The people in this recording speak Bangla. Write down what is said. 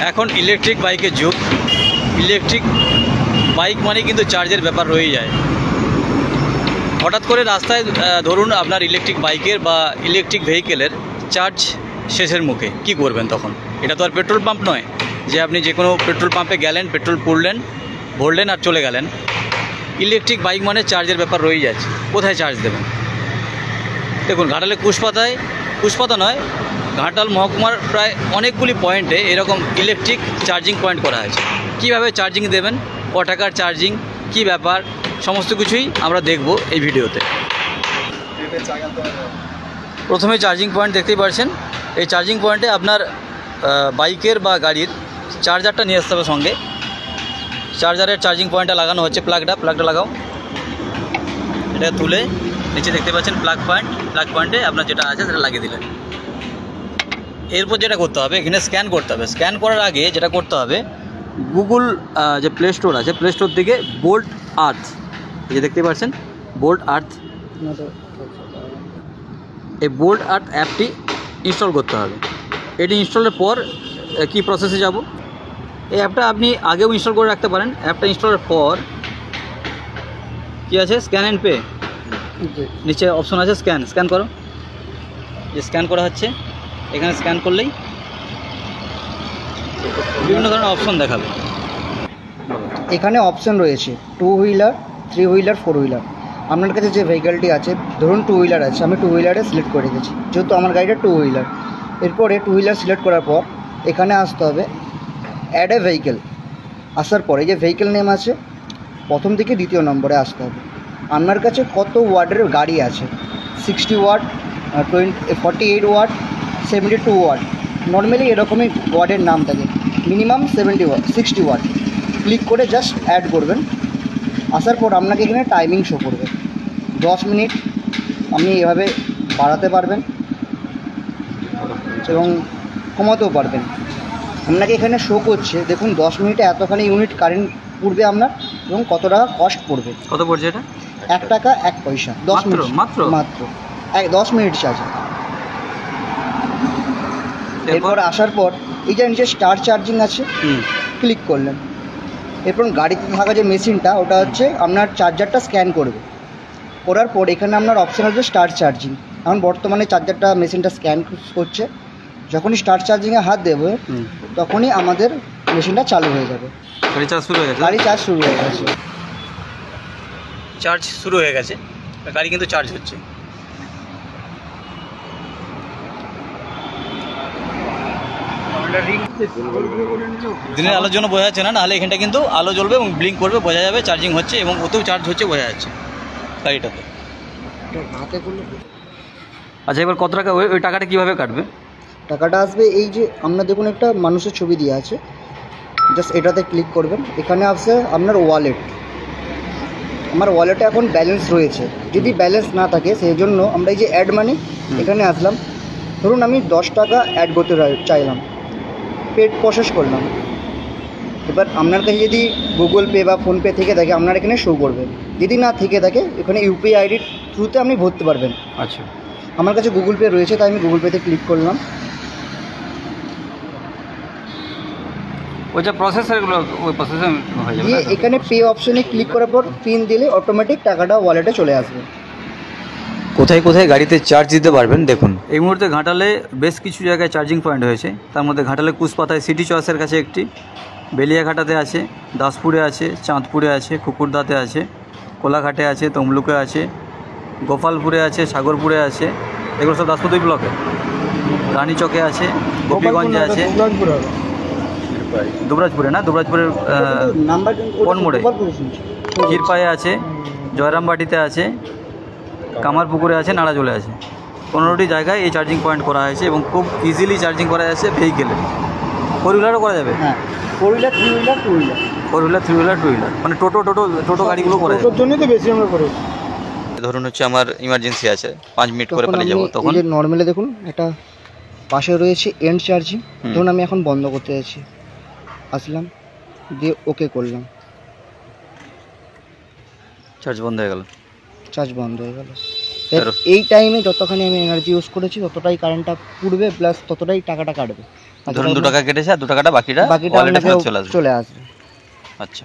এখন ইলেকট্রিক বাইকের যুগ। ইলেকট্রিক বাইক মানে কিন্তু চার্জের ব্যাপার রয়ে যায়। হঠাৎ করে রাস্তায় ধরুন আপনার ইলেকট্রিক বাইকের বা ইলেকট্রিক ভেহিকেলের চার্জ শেষের মুখে কি করবেন তখন? এটা তো আর পেট্রোল পাম্প নয় যে আপনি যে কোনো পেট্রোল পাম্পে গেলেন, পেট্রোল পুরলেন, ভরলেন আর চলে গেলেন। ইলেকট্রিক বাইক মানে চার্জের ব্যাপার রয়ে যাচ্ছে। কোথায় চার্জ দেবেন? দেখুন, ঘাটালে কুশপাতা নয়, ঘাটাল মহকুমার প্রায় অনেকগুলি পয়েন্টে এরকম ইলেকট্রিক চার্জিং পয়েন্ট করা হয়েছে। কীভাবে চার্জিং দেবেন, ক টাকার চার্জিং, কি ব্যাপার, সমস্ত কিছুই আমরা দেখব এই ভিডিওতে। প্রথমে চার্জিং পয়েন্ট দেখতেই পাচ্ছেন। এই চার্জিং পয়েন্টে আপনার বাইকের বা গাড়ির চার্জারটা নিয়ে আসতে হবে সঙ্গে। চার্জারের চার্জিং পয়েন্টটা লাগানো হচ্ছে। প্লাগটা লাগাও। এটা তুলে নিচে দেখতে পাচ্ছেন প্লাগ পয়েন্টে আপনার যেটা আছে সেটা লাগিয়ে দিলেন। এরপর যেটা করতে হবে, এখানে স্ক্যান করতে হবে। স্ক্যান করার আগে যেটা করতে হবে, গুগল যে প্লে স্টোর আছে, প্লে স্টোর থেকে বোল্ট আর্থ, এই যে দেখতে পাচ্ছেন বোল্ট আর্থ, এই বোল্ট আর্থ অ্যাপটি ইনস্টল করতে হবে। এটি ইনস্টলের পর কি প্রসেসে যাব, এই অ্যাপটা আপনি আগেও ইনস্টল করে রাখতে পারেন। অ্যাপটা ইনস্টলের পর কি আছে, স্ক্যান অ্যান্ড পে, নিচে অপশন আছে স্ক্যান করো। যে স্ক্যান করা হচ্ছে, এখানে স্ক্যান করলেই বিভিন্ন ধরনের অপশন দেখাবে। এখানে অপশন রয়েছে 2 হুইলার, 3 হুইলার, 4 হুইলার। আপনার কাছে যে ভেহিকেলটি আছে, ধরুন 2 হুইলার আছে, আমি 2 হুইলারে সিলেক্ট করে রেখেছি যেহেতু আমার গাড়িটা 2 হুইলার। এরপরে 2 হুইলার সিলেক্ট করার পর এখানে আসতে হবে অ্যাড এ ভেহিকেল। আসার পরে যে ভেহিকেল নেম আছে, প্রথম থেকে দ্বিতীয় নম্বরে আসতে হবে। আপনার কাছে কত ওয়াটের গাড়ি আছে, 60 ওয়াট, 48 ওয়াট, 72 ওয়াট, নর্মালি এরকমই ওয়াটের নাম থাকে। Minimum 60 watt. ক্লিক করে জাস্ট অ্যাড করবেন। আসার পর আপনাকে এখানে টাইমিং শো করবে 10 মিনিট। আপনি এভাবে বাড়াতে পারবেন এবং কমাতেও পারবেন। আপনাকে এখানে শো করছে, দেখুন 10 মিনিটে এতখানি ইউনিট কারেন্ট পড়বে আপনার এবং কত টাকা কস্ট পড়বে। কত পড়ছে এটা? 1 টাকা 1 পয়সা। 10 মিনিট মাত্র 10 মিনিট চার্জ। এরপর আসার পর এই যে নিচে স্টার চার্জিং আছে, ক্লিক করলেন। এরপর গাড়িতে থাকা যে মেশিনটা, ওটা হচ্ছে আপনার চার্জারটা স্ক্যান করবে। করার পর এখানে আপনার অপশান আছে স্টার চার্জিং। এখন বর্তমানে চার্জারটা মেশিনটা স্ক্যান করছে। যখনই স্টার চার্জিংয়ে হাত দেবে তখনই আমাদের মেশিনটা চালু হয়ে যাবে। গাড়ি চার্জ শুরু হয়ে গেছে। চার্জ শুরু হয়ে গেছে। গাড়ি কিন্তু চার্জ হচ্ছে। দিনের আলোর জন্য বোঝা যাচ্ছে না, নাহলে এখানটা কিন্তু আলো জ্বলবে এবং ব্লিঙ্ক করবে, বোঝা যাবে চার্জিং হচ্ছে এবং ওতেও চার্জ হচ্ছে, বোঝা যাচ্ছে গাড়িটাতে। আচ্ছা, এবার কত টাকা ওই টাকাটা কীভাবে কাটবে? টাকাটা আসবে এই যে আপনার দেখুন একটা মানুষের ছবি দেওয়া আছে, জাস্ট এটাতে ক্লিক করবেন। এখানে আসছে আপনার ওয়ালেট। আমার ওয়ালেটে এখন ব্যালেন্স রয়েছে। যদি ব্যালেন্স না থাকে সেই জন্য আমরা এই যে অ্যাড মানি এখানে আসলাম। ধরুন আমি 10 টাকা অ্যাড করতে চাইলাম, পেড প্রসেস করলাম। এবার আপনার কাছে যদি গুগল পে বা ফোনপে থেকে থাকে আপনার এখানে শো করবে। যদি না থেকে থাকে এখানে ইউপিআই আইডির থ্রুতে আপনি ভরতে পারবেন। আচ্ছা, আমার কাছে গুগল পে রয়েছে তাই আমি গুগল পেতে ক্লিক করলাম। ওই যে প্রসেসরগুলো, ওই প্রসেসে হয়ে যাবে। এখানে পে অপশনে ক্লিক করার পর পিন দিলে অটোমেটিক টাকাটা ওয়ালেটে চলে আসবে। কোথায় কোথায় গাড়িতে চার্জ দিতে পারবেন দেখুন। এই মুহূর্তে ঘাটালে বেশ কিছু জায়গায় চার্জিং পয়েন্ট হয়েছে। তার মধ্যে ঘাটালে কুশপাতায় সিটি চয়েসের কাছে একটি, বেলিয়াঘাটাতে আছে, দাসপুরে আছে, চাঁদপুরে আছে, কুকুরদাতে আছে, কোলাঘাটে আছে, তমলুকে আছে, গোপালপুরে আছে, সাগরপুরে আছে। এগুলো সব দাসপুর 2 ব্লকে। রানীচকে আছে, গোপীগঞ্জে আছে, দুবরাজপুরে না, দুবরাজপুরের কোন মোড়ে, ক্ষীরপায়ে আছে, জয়রামবাটিতে আছে, কামারপুকুরে আছে, নাড়াজলে আছে। 15টি জায়গায় এই চার্জিং পয়েন্ট করা হয়েছে এবং খুব ইজিলি চার্জিং করা যাচ্ছে ভেহিকেলে। 4 হুইলারও করা যাবে। হ্যাঁ, 4 wheeler, 3 wheeler, 2 wheeler, 4 wheeler, 3 wheeler, 2 wheeler, মানে টোটো গাড়িগুলো করা যাবে। জন্যই তো বেশি আমরা করি। ধরুন হচ্ছে আমার ইমার্জেন্সি আছে, 5 মিনিট করে পালিয়ে যাবো, তখন এই যে নর্মালি দেখুন এটা পাশে রয়েছে এন্ড চার্জিং। ধরুন আমি এখন বন্ধ করতে যাচ্ছি, আসলাম দিয়ে ওকে করলাম, চার্জ বন্ধ হয়ে গেল। এই টাইমে যতখানি আমি এনার্জি ইউজ করেছি ততটাই কারেন্টটা পুড়বে, প্লাস ততটাই টাকাটা কাটবে। ধরুন 2 টাকা কেটেছে আর 2 টাকাটা বাকিটা বাকিটা ওয়ালেটে আপনাকে ফেরত চলে আসবে। চলে আসবে। আচ্ছা,